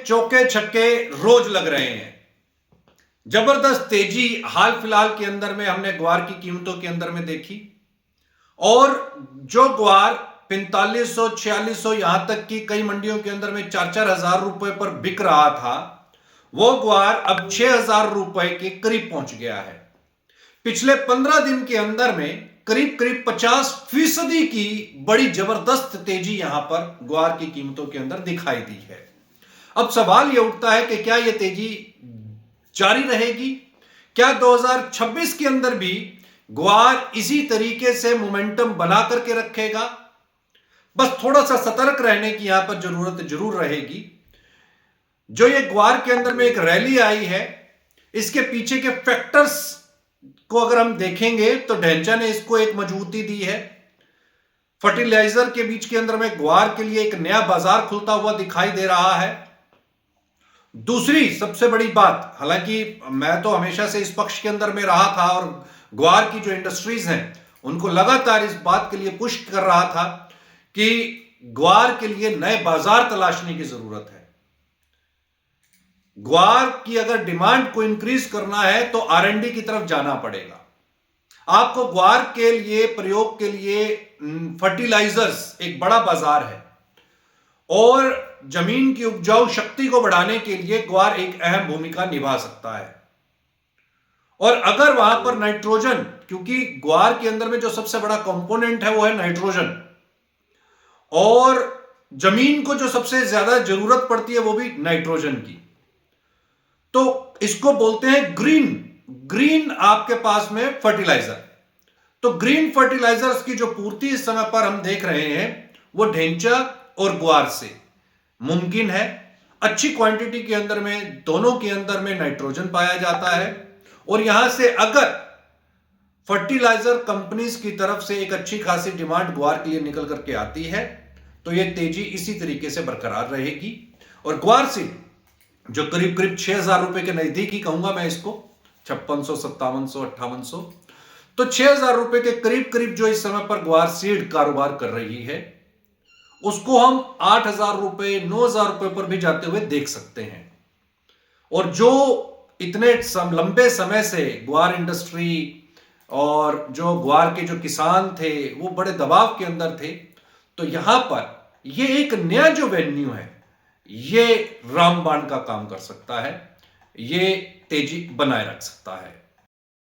चौके छक्के रोज लग रहे हैं। जबरदस्त तेजी हाल फिलहाल के अंदर में हमने ग्वार की कीमतों के अंदर में देखी, और जो ग्वार 4500 4600 यहां तक की कई मंडियों के अंदर में 4-4 हजार रुपए पर बिक रहा था, वो ग्वार अब 6,000 रुपए के करीब पहुंच गया है। पिछले 15 दिन के अंदर में करीब करीब 50% की बड़ी जबरदस्त तेजी यहां पर ग्वार की कीमतों के अंदर दिखाई दी है। अब सवाल यह उठता है कि क्या यह तेजी जारी रहेगी? क्या 2026 के अंदर भी ग्वार इसी तरीके से मोमेंटम बना करके रखेगा? बस थोड़ा सा सतर्क रहने की यहां पर जरूरत जरूर रहेगी। जो ये ग्वार के अंदर में एक रैली आई है, इसके पीछे के फैक्टर्स को अगर हम देखेंगे तो ढैंचा ने इसको एक मजबूती दी है। फर्टिलाइजर के बीच के अंदर में ग्वार के लिए एक नया बाजार खुलता हुआ दिखाई दे रहा है। दूसरी सबसे बड़ी बात, हालांकि मैं तो हमेशा से इस पक्ष के अंदर में रहा था और ग्वार की जो इंडस्ट्रीज हैं उनको लगातार इस बात के लिए पुश कर रहा था कि ग्वार के लिए नए बाजार तलाशने की जरूरत है। ग्वार की अगर डिमांड को इंक्रीज करना है तो R&D की तरफ जाना पड़ेगा। आपको ग्वार के लिए प्रयोग के लिए फर्टिलाइजर्स एक बड़ा बाजार है, और जमीन की उपजाऊ शक्ति को बढ़ाने के लिए ग्वार एक अहम भूमिका निभा सकता है। और अगर वहां पर नाइट्रोजन, क्योंकि ग्वार के अंदर में जो सबसे बड़ा कंपोनेंट है वो है नाइट्रोजन, और जमीन को जो सबसे ज्यादा जरूरत पड़ती है वो भी नाइट्रोजन की, तो इसको बोलते हैं ग्रीन आपके पास में फर्टिलाइजर। तो ग्रीन फर्टिलाइजर्स की जो पूर्ति इस समय पर हम देख रहे हैं वो ढेंचा और ग्वार से मुमकिन है। अच्छी क्वांटिटी के अंदर में दोनों के अंदर में नाइट्रोजन पाया जाता है, और यहां से अगर फर्टिलाइजर कंपनीज की तरफ से एक अच्छी खासी डिमांड ग्वार के लिए निकल करके आती है तो यह तेजी इसी तरीके से बरकरार रहेगी। और ग्वार सीड जो करीब करीब 6,000 रुपए के नजदीक ही कहूंगा मैं इसको, 5600 5700 5800, तो 6,000 रुपए के करीब करीब जो इस समय पर ग्वार सीड कारोबार कर रही है, उसको हम 8,000 रुपए 9,000 रुपए पर भी जाते हुए देख सकते हैं। और जो इतने लंबे समय से ग्वार इंडस्ट्री और जो ग्वार के जो किसान थे वो बड़े दबाव के अंदर थे, तो यहां पर ये एक नया जो वेन्यू है ये रामबाण का काम कर सकता है, ये तेजी बनाए रख सकता है।